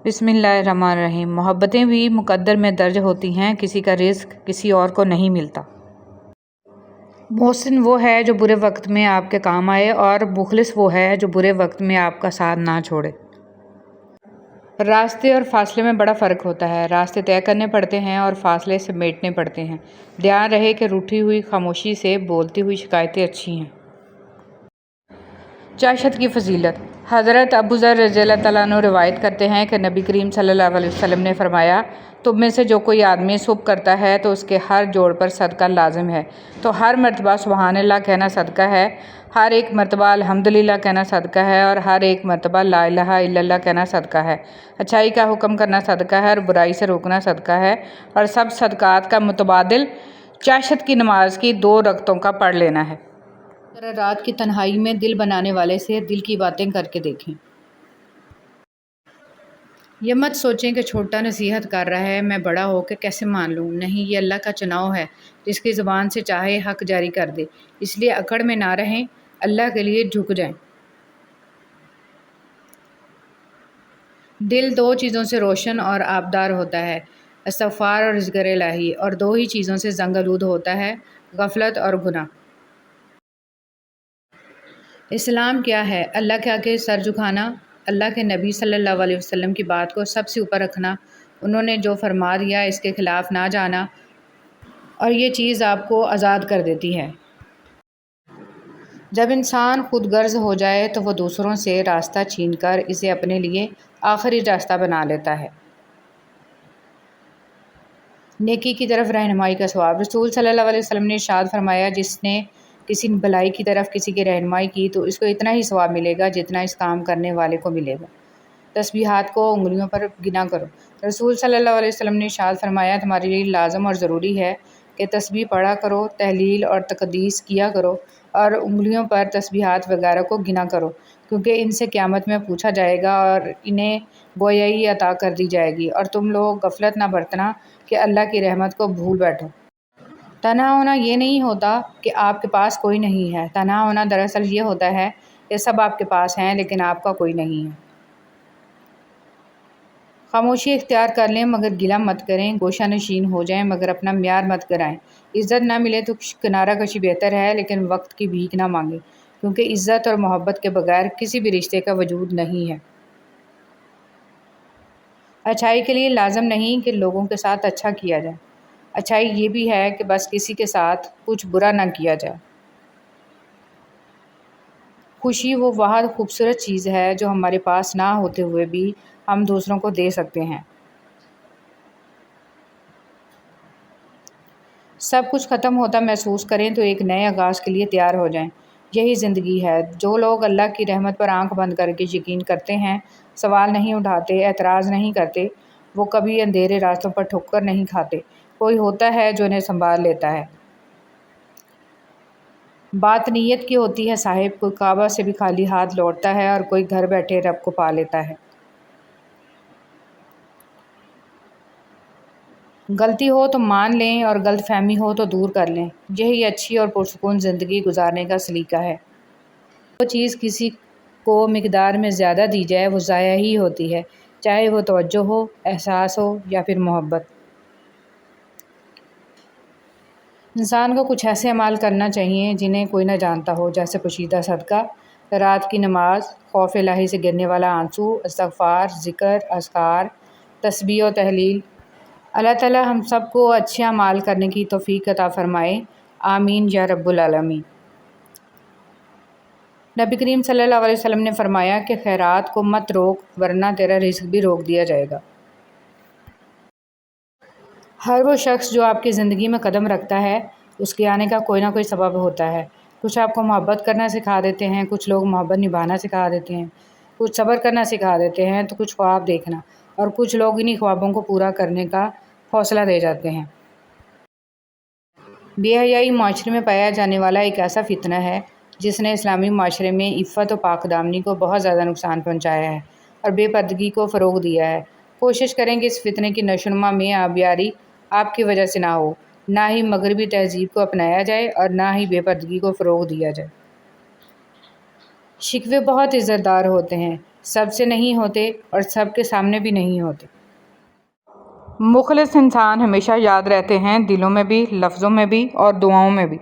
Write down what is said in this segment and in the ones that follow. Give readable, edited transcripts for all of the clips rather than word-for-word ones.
بسم اللہ الرحمن الرحیم۔ محبتیں بھی مقدر میں درج ہوتی ہیں، کسی کا رزق کسی اور کو نہیں ملتا۔ محسن وہ ہے جو برے وقت میں آپ کے کام آئے، اور مخلص وہ ہے جو برے وقت میں آپ کا ساتھ نہ چھوڑے۔ راستے اور فاصلے میں بڑا فرق ہوتا ہے۔ راستے طے کرنے پڑتے ہیں اور فاصلے سمیٹنے پڑتے ہیں۔ دھیان رہے کہ روٹھی ہوئی خاموشی سے بولتی ہوئی شکایتیں اچھی ہیں۔ چاشت کی فضیلت۔ حضرت ابو ذر رضی اللہ تعالیٰ عنہ روایت کرتے ہیں کہ نبی کریم صلی اللہ علیہ وسلم نے فرمایا، تم میں سے جو کوئی آدمی صبح کرتا ہے تو اس کے ہر جوڑ پر صدقہ لازم ہے، تو ہر مرتبہ سبحان اللہ کہنا صدقہ ہے، ہر ایک مرتبہ الحمدللہ کہنا صدقہ ہے، اور ہر ایک مرتبہ لا الہ الا اللہ کہنا صدقہ ہے۔ اچھائی کا حکم کرنا صدقہ ہے، اور برائی سے روکنا صدقہ ہے، اور سب صدقات کا متبادل چاشت کی نماز کی 2 رکعتوں کا پڑھ لینا ہے۔ ذرا رات کی تنہائی میں دل بنانے والے سے دل کی باتیں کر کے دیکھیں۔ یہ مت سوچیں کہ چھوٹا نصیحت کر رہا ہے، میں بڑا ہو کے کیسے مان لوں۔ نہیں، یہ اللہ کا چناؤ ہے، جس کی زبان سے چاہے حق جاری کر دے۔ اس لیے اکڑ میں نہ رہیں، اللہ کے لیے جھک جائیں۔ دل 2 چیزوں سے روشن اور آبدار ہوتا ہے، استغفار اور ذکر الہی، اور 2 ہی چیزوں سے زنگ آلود ہوتا ہے، غفلت اور گناہ۔ اسلام کیا ہے؟ اللہ کے آگے سر جھکانا، اللہ کے نبی صلی اللہ علیہ وسلم کی بات کو سب سے اوپر رکھنا، انہوں نے جو فرما دیا اس کے خلاف نہ جانا، اور یہ چیز آپ کو آزاد کر دیتی ہے۔ جب انسان خود غرض ہو جائے تو وہ دوسروں سے راستہ چھین کر اسے اپنے لیے آخری راستہ بنا لیتا ہے۔ نیکی کی طرف رہنمائی کا ثواب۔ رسول صلی اللہ علیہ وسلم نے ارشاد فرمایا، جس نے کسی بھلائی کی طرف کسی کی رہنمائی کی تو اس کو اتنا ہی ثواب ملے گا جتنا اس کام کرنے والے کو ملے گا۔ تسبیحات کو انگلیوں پر گنا کرو۔ رسول صلی اللہ علیہ وسلم نے ارشاد فرمایا، تمہارے لیے لازم اور ضروری ہے کہ تسبیح پڑھا کرو، تحلیل اور تقدیس کیا کرو، اور انگلیوں پر تسبیحات وغیرہ کو گنا کرو، کیونکہ ان سے قیامت میں پوچھا جائے گا اور انہیں گویائی عطا کر دی جائے گی، اور تم لوگ غفلت نہ برتنا کہ اللہ کی رحمت کو بھول بیٹھو۔ تنہا ہونا یہ نہیں ہوتا کہ آپ کے پاس کوئی نہیں ہے، تنہا ہونا دراصل یہ ہوتا ہے کہ سب آپ کے پاس ہیں لیکن آپ کا کوئی نہیں ہے۔ خاموشی اختیار کر لیں مگر گلہ مت کریں، گوشہ نشین ہو جائیں مگر اپنا معیار مت گرائیں۔ عزت نہ ملے تو کنارہ کشی بہتر ہے، لیکن وقت کی بھیک نہ مانگیں، کیونکہ عزت اور محبت کے بغیر کسی بھی رشتے کا وجود نہیں ہے۔ اچھائی کے لیے لازم نہیں کہ لوگوں کے ساتھ اچھا کیا جائے، اچھائی یہ بھی ہے کہ بس کسی کے ساتھ کچھ برا نہ کیا جائے۔ خوشی وہ واحد خوبصورت چیز ہے جو ہمارے پاس نہ ہوتے ہوئے بھی ہم دوسروں کو دے سکتے ہیں۔ سب کچھ ختم ہوتا محسوس کریں تو ایک نئے آغاز کے لیے تیار ہو جائیں۔ یہی زندگی ہے۔ جو لوگ اللہ کی رحمت پر آنکھ بند کر کے یقین کرتے ہیں، سوال نہیں اٹھاتے، اعتراض نہیں کرتے، وہ کبھی اندھیرے راستوں پر ٹھوکر نہیں کھاتے۔ کوئی ہوتا ہے جو انہیں سنبھال لیتا ہے۔ بات نیت کی ہوتی ہے صاحب، کوئی کعبہ سے بھی خالی ہاتھ لوٹتا ہے اور کوئی گھر بیٹھے رب کو پا لیتا ہے۔ غلطی ہو تو مان لیں اور غلط فہمی ہو تو دور کر لیں، یہی اچھی اور پرسکون زندگی گزارنے کا سلیقہ ہے۔ جو چیز کسی کو مقدار میں زیادہ دی جائے وہ ضائع ہی ہوتی ہے، چاہے وہ توجہ ہو، احساس ہو یا پھر محبت۔ انسان کو کچھ ایسے اعمال کرنا چاہیے جنہیں کوئی نہ جانتا ہو، جیسے پوشیدہ صدقہ، رات کی نماز، خوف الہی سے گرنے والا آنسو، استغفار، ذکر، اذکار، تسبیح و تحلیل۔ اللہ تعالیٰ ہم سب کو اچھے اعمال کرنے کی توفیق عطا فرمائے، آمین یا رب العالمین۔ نبی کریم صلی اللہ علیہ وسلم نے فرمایا کہ خیرات کو مت روک ورنہ تیرا رزق بھی روک دیا جائے گا۔ ہر وہ شخص جو آپ کی زندگی میں قدم رکھتا ہے، اس کے آنے کا کوئی نہ کوئی سبب ہوتا ہے۔ کچھ آپ کو محبت کرنا سکھا دیتے ہیں، کچھ لوگ محبت نبھانا سکھا دیتے ہیں، کچھ صبر کرنا سکھا دیتے ہیں تو کچھ خواب دیکھنا، اور کچھ لوگ انہی خوابوں کو پورا کرنے کا حوصلہ دے جاتے ہیں۔ بے حیائی معاشرے میں پایا جانے والا ایک ایسا فتنہ ہے جس نے اسلامی معاشرے میں عفت و پاک دامنی کو بہت زیادہ نقصان پہنچایا ہے اور بے پردگی کو فروغ دیا ہے۔ کوشش کریں کہ اس فتنے کی نشوونما میں آبیاری آپ کی وجہ سے نہ ہو، نہ ہی مغربی تہذیب کو اپنایا جائے اور نہ ہی بے پردگی کو فروغ دیا جائے۔ شکوے بہت عزتدار ہوتے ہیں، سب سے نہیں ہوتے اور سب کے سامنے بھی نہیں ہوتے۔ مخلص انسان ہمیشہ یاد رہتے ہیں، دلوں میں بھی، لفظوں میں بھی اور دعاؤں میں بھی۔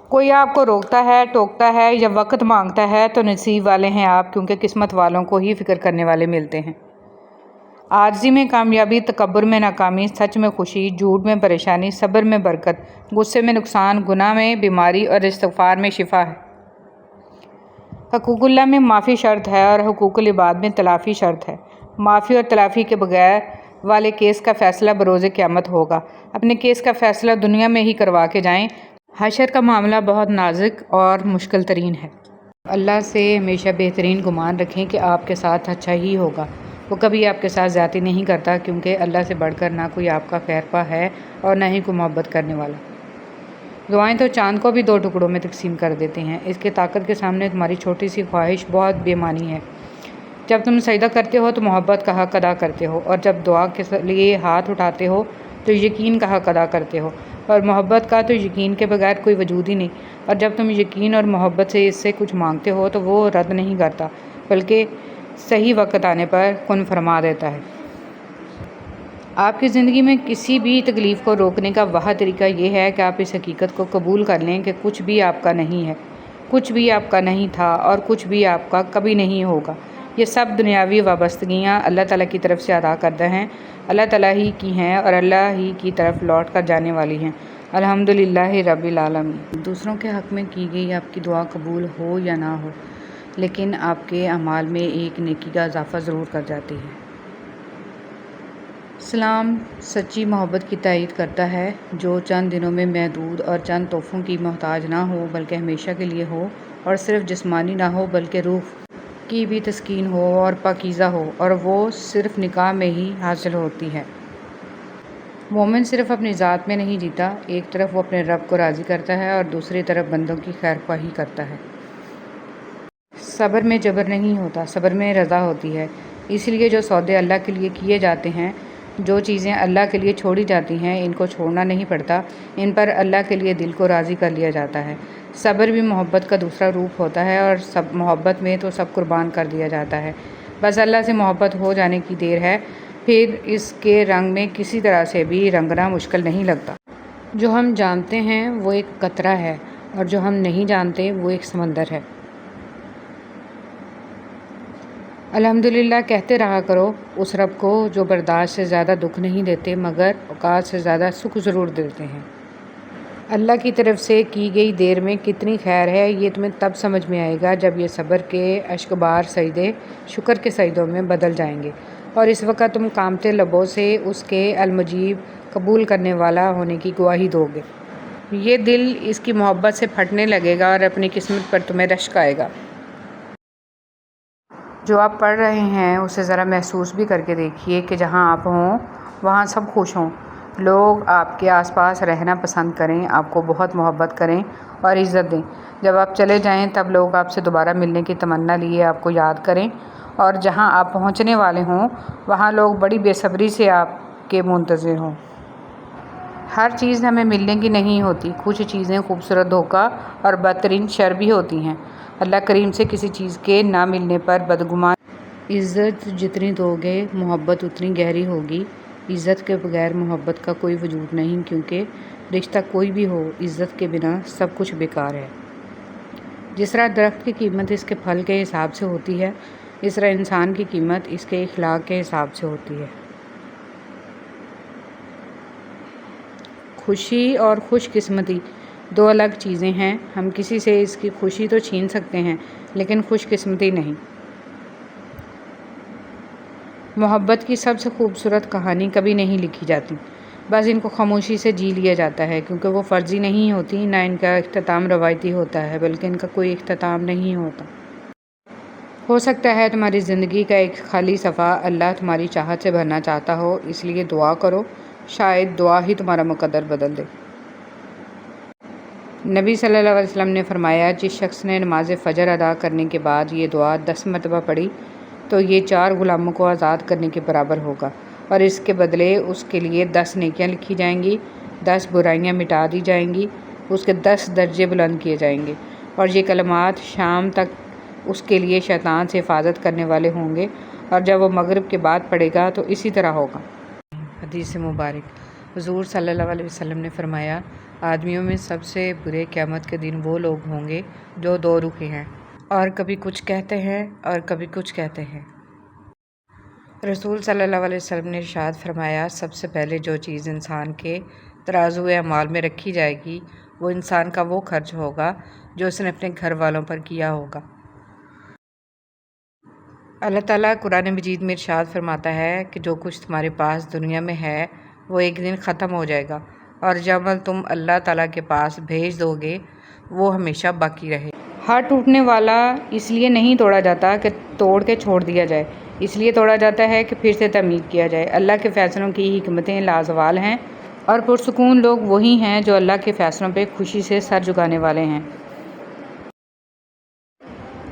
کوئی آپ کو روکتا ہے، ٹوکتا ہے یا وقت مانگتا ہے تو نصیب والے ہیں آپ، کیونکہ قسمت والوں کو ہی فکر کرنے والے ملتے ہیں۔ عاجزی میں کامیابی، تکبر میں ناکامی، سچ میں خوشی، جھوٹ میں پریشانی، صبر میں برکت، غصے میں نقصان، گناہ میں بیماری اور استغفار میں شفا ہے۔ حقوق اللہ میں معافی شرط ہے اور حقوق العباد میں تلافی شرط ہے۔ معافی اور تلافی کے بغیر والے کیس کا فیصلہ بروز قیامت ہوگا۔ اپنے کیس کا فیصلہ دنیا میں ہی کروا کے جائیں، حشر کا معاملہ بہت نازک اور مشکل ترین ہے۔ اللہ سے ہمیشہ بہترین گمان رکھیں کہ آپ کے ساتھ اچھا ہی ہوگا۔ وہ کبھی آپ کے ساتھ زیادتی نہیں کرتا، کیونکہ اللہ سے بڑھ کر نہ کوئی آپ کا خیرخواہ ہے اور نہ ہی کوئی محبت کرنے والا۔ دعائیں تو چاند کو بھی 2 ٹکڑوں میں تقسیم کر دیتے ہیں۔ اس کی طاقت کے سامنے تمہاری چھوٹی سی خواہش بہت بے معنی ہے۔ جب تم سجدہ کرتے ہو تو محبت کا حق ادا کرتے ہو، اور جب دعا کے لیے ہاتھ اٹھاتے ہو تو یقین کا حق ادا کرتے ہو، اور محبت کا تو یقین کے بغیر کوئی وجود ہی نہیں۔ اور جب تم یقین اور محبت سے اس سے کچھ مانگتے ہو تو وہ رد نہیں کرتا، بلکہ صحیح وقت آنے پر کن فرما دیتا ہے۔ آپ کی زندگی میں کسی بھی تکلیف کو روکنے کا واحد طریقہ یہ ہے کہ آپ اس حقیقت کو قبول کر لیں کہ کچھ بھی آپ کا نہیں ہے، کچھ بھی آپ کا نہیں تھا اور کچھ بھی آپ کا کبھی نہیں ہوگا۔ یہ سب دنیاوی وابستگیاں اللہ تعالیٰ کی طرف سے ادا کردہ ہیں، اللہ تعالیٰ ہی کی ہیں اور اللہ ہی کی طرف لوٹ کر جانے والی ہیں۔ الحمدللہ رب العالمین۔ دوسروں کے حق میں کی گئی آپ کی دعا قبول ہو یا نہ ہو، لیکن آپ کے اعمال میں ایک نیکی کا اضافہ ضرور کر جاتی ہے۔ اسلام سچی محبت کی تائید کرتا ہے، جو چند دنوں میں محدود اور چند تحفوں کی محتاج نہ ہو بلکہ ہمیشہ کے لیے ہو، اور صرف جسمانی نہ ہو بلکہ روح کی بھی تسکین ہو اور پاکیزہ ہو، اور وہ صرف نکاح میں ہی حاصل ہوتی ہے۔ مومن صرف اپنی ذات میں نہیں جیتا، ایک طرف وہ اپنے رب کو راضی کرتا ہے اور دوسری طرف بندوں کی خیر خواہی کرتا ہے۔ صبر میں جبر نہیں ہوتا، صبر میں رضا ہوتی ہے۔ اس لیے جو سودے اللہ کے لیے کیے جاتے ہیں، جو چیزیں اللہ کے لیے چھوڑی جاتی ہیں، ان کو چھوڑنا نہیں پڑتا، ان پر اللہ کے لیے دل کو راضی کر لیا جاتا ہے۔ صبر بھی محبت کا دوسرا روپ ہوتا ہے، اور محبت میں تو سب قربان کر دیا جاتا ہے۔ بس اللہ سے محبت ہو جانے کی دیر ہے، پھر اس کے رنگ میں کسی طرح سے بھی رنگنا مشکل نہیں لگتا۔ جو ہم جانتے ہیں وہ ایک قطرہ ہے، اور جو ہم نہیں جانتے وہ ایک سمندر ہے۔ الحمدللہ کہتے رہا کرو اس رب کو جو برداشت سے زیادہ دکھ نہیں دیتے مگر اوقات سے زیادہ سکھ ضرور دیتے ہیں۔ اللہ کی طرف سے کی گئی دیر میں کتنی خیر ہے، یہ تمہیں تب سمجھ میں آئے گا جب یہ صبر کے اشکبار سجدے شکر کے سجدوں میں بدل جائیں گے، اور اس وقت تم کانپتے لبوں سے اس کے المجیب قبول کرنے والا ہونے کی گواہی دو گے۔ یہ دل اس کی محبت سے پھٹنے لگے گا اور اپنی قسمت پر تمہیں رشک آئے گا۔ جو آپ پڑھ رہے ہیں اسے ذرا محسوس بھی کر کے دیکھیے کہ جہاں آپ ہوں وہاں سب خوش ہوں، لوگ آپ کے آس پاس رہنا پسند کریں، آپ کو بہت محبت کریں اور عزت دیں۔ جب آپ چلے جائیں تب لوگ آپ سے دوبارہ ملنے کی تمنا لیے آپ کو یاد کریں، اور جہاں آپ پہنچنے والے ہوں وہاں لوگ بڑی بے صبری سے آپ کے منتظر ہوں۔ ہر چیز ہمیں ملنے کی نہیں ہوتی، کچھ چیزیں خوبصورت دھوکہ اور بدترین شر بھی ہوتی ہیں۔ اللہ کریم سے کسی چیز کے نہ ملنے پر بدگمان۔ عزت جتنی دو گے محبت اتنی گہری ہوگی۔ عزت کے بغیر محبت کا کوئی وجود نہیں، کیونکہ رشتہ کوئی بھی ہو، عزت کے بنا سب کچھ بیکار ہے۔ جس طرح درخت کی قیمت اس کے پھل کے حساب سے ہوتی ہے، اس طرح انسان کی قیمت اس کے اخلاق کے حساب سے ہوتی ہے۔ خوشی اور خوش قسمتی 2 الگ چیزیں ہیں۔ ہم کسی سے اس کی خوشی تو چھین سکتے ہیں لیکن خوش قسمتی نہیں۔ محبت کی سب سے خوبصورت کہانی کبھی نہیں لکھی جاتی، بس ان کو خاموشی سے جی لیا جاتا ہے، کیونکہ وہ فرضی نہیں ہوتی، نہ ان کا اختتام روایتی ہوتا ہے، بلکہ ان کا کوئی اختتام نہیں ہوتا۔ ہو سکتا ہے تمہاری زندگی کا ایک خالی صفحہ اللہ تمہاری چاہت سے بھرنا چاہتا ہو، اس لیے دعا کرو، شاید دعا ہی تمہارا مقدر بدل دے۔ نبی صلی اللہ علیہ وسلم نے فرمایا، جس شخص نے نماز فجر ادا کرنے کے بعد یہ دعا 10 مرتبہ پڑھی تو یہ 4 غلاموں کو آزاد کرنے کے برابر ہوگا، اور اس کے بدلے اس کے لیے 10 نیکیاں لکھی جائیں گی، 10 برائیاں مٹا دی جائیں گی، اس کے 10 درجے بلند کیے جائیں گے۔ اور یہ کلمات شام تک اس کے لیے شیطان سے حفاظت کرنے والے ہوں گے، اور جب وہ مغرب کے بعد پڑھے گا تو اسی طرح ہوگا۔ حدیث مبارک۔ حضور صلی اللہ علیہ وسلم نے فرمایا، آدمیوں میں سب سے برے قیامت کے دن وہ لوگ ہوں گے جو دو رخی ہیں، اور کبھی کچھ کہتے ہیں اور کبھی کچھ کہتے ہیں۔ رسول صلی اللہ علیہ وسلم نے ارشاد فرمایا، سب سے پہلے جو چیز انسان کے ترازو اعمال میں رکھی جائے گی وہ انسان کا وہ خرچ ہوگا جو اس نے اپنے گھر والوں پر کیا ہوگا۔ اللہ تعالیٰ قرآن مجید میں ارشاد فرماتا ہے کہ جو کچھ تمہارے پاس دنیا میں ہے وہ ایک دن ختم ہو جائے گا، اور جو عمل تم اللہ تعالیٰ کے پاس بھیج دو گے وہ ہمیشہ باقی رہے۔ ہاتھ ٹوٹنے والا اس لیے نہیں توڑا جاتا کہ توڑ کے چھوڑ دیا جائے، اس لیے توڑا جاتا ہے کہ پھر سے تعمیر کیا جائے۔ اللہ کے فیصلوں کی حکمتیں لازوال ہیں، اور پرسکون لوگ وہی ہیں جو اللہ کے فیصلوں پہ خوشی سے سر جھکانے والے ہیں۔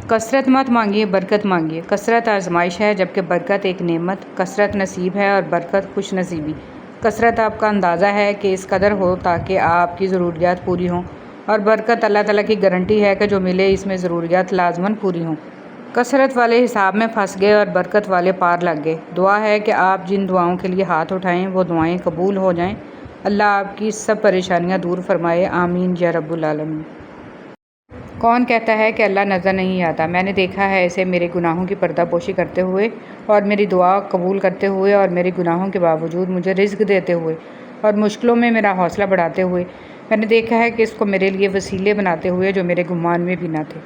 کثرت مت مانگیے، برکت مانگیے۔ کثرت آزمائش ہے جبکہ برکت ایک نعمت۔ کثرت نصیب ہے اور برکت خوش نصیبی۔ کثرت آپ کا اندازہ ہے کہ اس قدر ہو تاکہ آپ کی ضروریات پوری ہوں، اور برکت اللہ تعالیٰ کی گارنٹی ہے کہ جو ملے اس میں ضروریات لازماً پوری ہوں۔ کثرت والے حساب میں پھنس گئے اور برکت والے پار لگ گئے۔ دعا ہے کہ آپ جن دعاؤں کے لیے ہاتھ اٹھائیں وہ دعائیں قبول ہو جائیں۔ اللہ آپ کی سب پریشانیاں دور فرمائے، آمین یا رب العالمین۔ کون کہتا ہے کہ اللہ نظر نہیں آتا؟ میں نے دیکھا ہے اسے میرے گناہوں کی پردہ پوشی کرتے ہوئے، اور میری دعا قبول کرتے ہوئے، اور میرے گناہوں کے باوجود مجھے رزق دیتے ہوئے، اور مشکلوں میں میرا حوصلہ بڑھاتے ہوئے۔ میں نے دیکھا ہے کہ اس کو میرے لیے وسیلے بناتے ہوئے جو میرے گمان میں بھی نہ تھے۔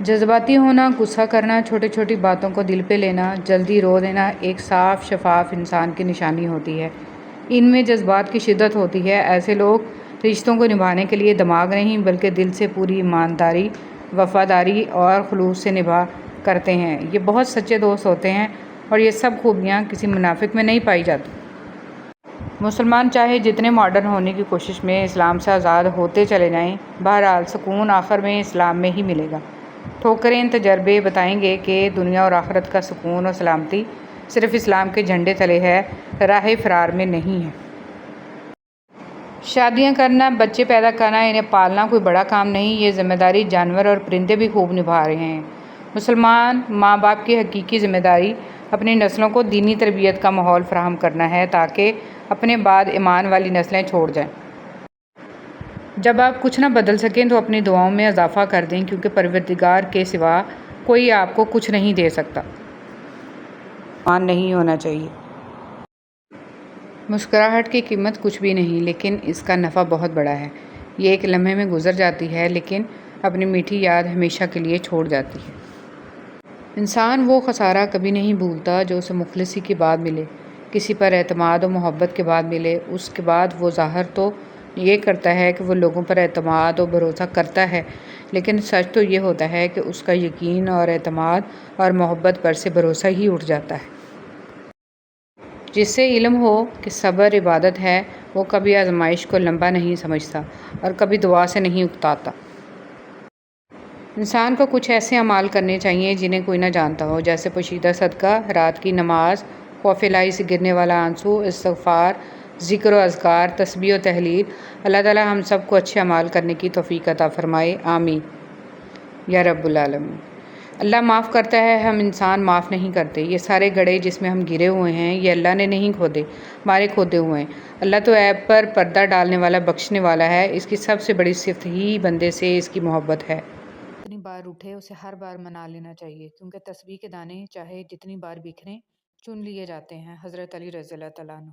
جذباتی ہونا، غصہ کرنا، چھوٹی چھوٹی باتوں کو دل پہ لینا، جلدی رو دینا ایک صاف شفاف انسان کی نشانی ہوتی ہے۔ ان میں جذبات کی شدت ہوتی ہے۔ ایسے لوگ رشتوں کو نبھانے کے لیے دماغ نہیں بلکہ دل سے پوری ایمانداری، وفاداری اور خلوص سے نبھا کرتے ہیں۔ یہ بہت سچے دوست ہوتے ہیں، اور یہ سب خوبیاں کسی منافق میں نہیں پائی جاتی۔ مسلمان چاہے جتنے ماڈرن ہونے کی کوشش میں اسلام سے آزاد ہوتے چلے جائیں، بہرحال سکون آخر میں اسلام میں ہی ملے گا۔ ٹھوکریں تجربے بتائیں گے کہ دنیا اور آخرت کا سکون اور سلامتی صرف اسلام کے جھنڈے تلے ہے، راہ فرار میں نہیں ہے۔ شادیاں کرنا، بچے پیدا کرنا، انہیں پالنا کوئی بڑا کام نہیں۔ یہ ذمہ داری جانور اور پرندے بھی خوب نبھا رہے ہیں۔ مسلمان ماں باپ کی حقیقی ذمہ داری اپنی نسلوں کو دینی تربیت کا ماحول فراہم کرنا ہے تاکہ اپنے بعد ایمان والی نسلیں چھوڑ جائیں۔ جب آپ کچھ نہ بدل سکیں تو اپنی دعاؤں میں اضافہ کر دیں، کیونکہ پروردگار کے سوا کوئی آپ کو کچھ نہیں دے سکتا۔ مان نہیں ہونا چاہیے۔ مسکراہٹ کی قیمت کچھ بھی نہیں، لیکن اس کا نفع بہت بڑا ہے۔ یہ ایک لمحے میں گزر جاتی ہے لیکن اپنی میٹھی یاد ہمیشہ کے لیے چھوڑ جاتی ہے۔ انسان وہ خسارہ کبھی نہیں بھولتا جو اسے مخلصی کے بعد ملے، کسی پر اعتماد و محبت کے بعد ملے۔ اس کے بعد وہ ظاہر تو یہ کرتا ہے کہ وہ لوگوں پر اعتماد و بھروسہ کرتا ہے، لیکن سچ تو یہ ہوتا ہے کہ اس کا یقین اور اعتماد اور محبت پر سے بھروسہ ہی اٹھ جاتا ہے۔ جس سے علم ہو کہ صبر عبادت ہے، وہ کبھی آزمائش کو لمبا نہیں سمجھتا اور کبھی دعا سے نہیں اکتاتا۔ انسان کو کچھ ایسے اعمال کرنے چاہیے جنہیں کوئی نہ جانتا ہو، جیسے پوشیدہ صدقہ، رات کی نماز، خوف الہی سے گرنے والا آنسو، استغفار، ذکر و اذکار، تسبیح و تحلیل۔ اللہ تعالی ہم سب کو اچھے اعمال کرنے کی توفیق عطا فرمائے، آمین یا رب العالمین۔ اللہ معاف کرتا ہے، ہم انسان معاف نہیں کرتے۔ یہ سارے گڑھے جس میں ہم گرے ہوئے ہیں یہ اللہ نے نہیں کھودے، ہمارے کھودے ہوئے ہیں۔ اللہ تو عیب پر پردہ ڈالنے والا، بخشنے والا ہے۔ اس کی سب سے بڑی صفت ہی بندے سے اس کی محبت ہے۔ جتنی بار اٹھے اسے ہر بار منا لینا چاہیے، کیونکہ تسبیح کے دانے چاہے جتنی بار بکھریں چن لیے جاتے ہیں۔ حضرت علی رضی اللہ تعالیٰ عنہ۔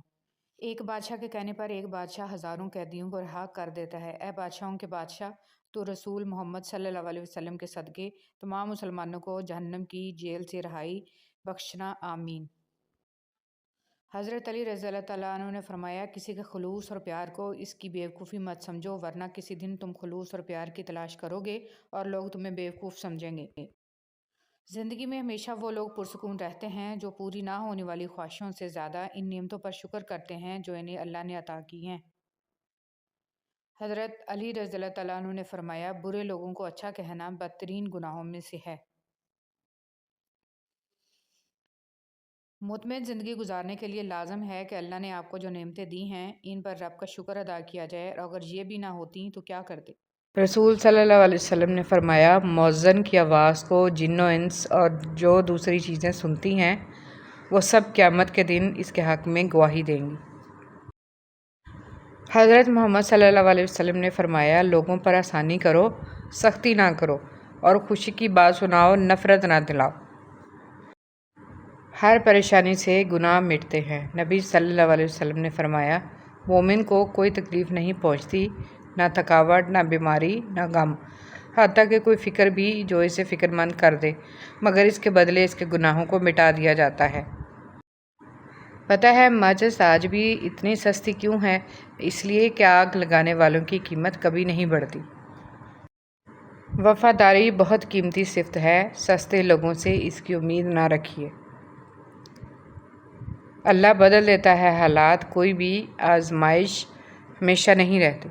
ایک بادشاہ کے کہنے پر ایک بادشاہ ہزاروں قیدیوں کو رہا کر دیتا ہے۔ اے بادشاہوں کے بادشاہ، تو رسول محمد صلی اللہ علیہ وسلم کے صدقے تمام مسلمانوں کو جہنم کی جیل سے رہائی بخشنا، آمین۔ حضرت علی رضی اللہ تعالیٰ عنہ نے فرمایا، کسی کے خلوص اور پیار کو اس کی بیوقوفی مت سمجھو، ورنہ کسی دن تم خلوص اور پیار کی تلاش کرو گے اور لوگ تمہیں بیوقوف سمجھیں گے۔ زندگی میں ہمیشہ وہ لوگ پرسکون رہتے ہیں جو پوری نہ ہونے والی خواہشوں سے زیادہ ان نعمتوں پر شکر کرتے ہیں جو انہیں اللہ نے عطا کی ہیں۔ حضرت علی رضی اللہ تعالیٰ عنہ نے فرمایا، برے لوگوں کو اچھا کہنا بدترین گناہوں میں سے ہے۔ مطمئن زندگی گزارنے کے لیے لازم ہے کہ اللہ نے آپ کو جو نعمتیں دی ہیں ان پر رب کا شکر ادا کیا جائے، اور اگر یہ بھی نہ ہوتیں تو کیا کرتے۔ رسول صلی اللہ علیہ وسلم نے فرمایا، مؤذن کی آواز کو جن و انس اور جو دوسری چیزیں سنتی ہیں وہ سب قیامت کے دن اس کے حق میں گواہی دیں گی۔ حضرت محمد صلی اللہ علیہ وسلم نے فرمایا، لوگوں پر آسانی کرو، سختی نہ کرو، اور خوشی کی بات سناؤ، نفرت نہ دلاؤ۔ ہر پریشانی سے گناہ مٹتے ہیں۔ نبی صلی اللہ علیہ وسلم نے فرمایا، مومن کو کوئی تکلیف نہیں پہنچتی، نہ تھکاوٹ، نہ بیماری، نہ غم، حتیٰ کہ کوئی فکر بھی جو اسے فکر مند کر دے، مگر اس کے بدلے اس کے گناہوں کو مٹا دیا جاتا ہے۔ پتہ ہے ماچس آج بھی اتنی سستی کیوں ہے؟ اس لیے کہ آگ لگانے والوں کی قیمت کبھی نہیں بڑھتی۔ وفاداری بہت قیمتی صفت ہے، سستے لوگوں سے اس کی امید نہ رکھیے۔ اللہ بدل دیتا ہے حالات، کوئی بھی آزمائش ہمیشہ نہیں رہتی۔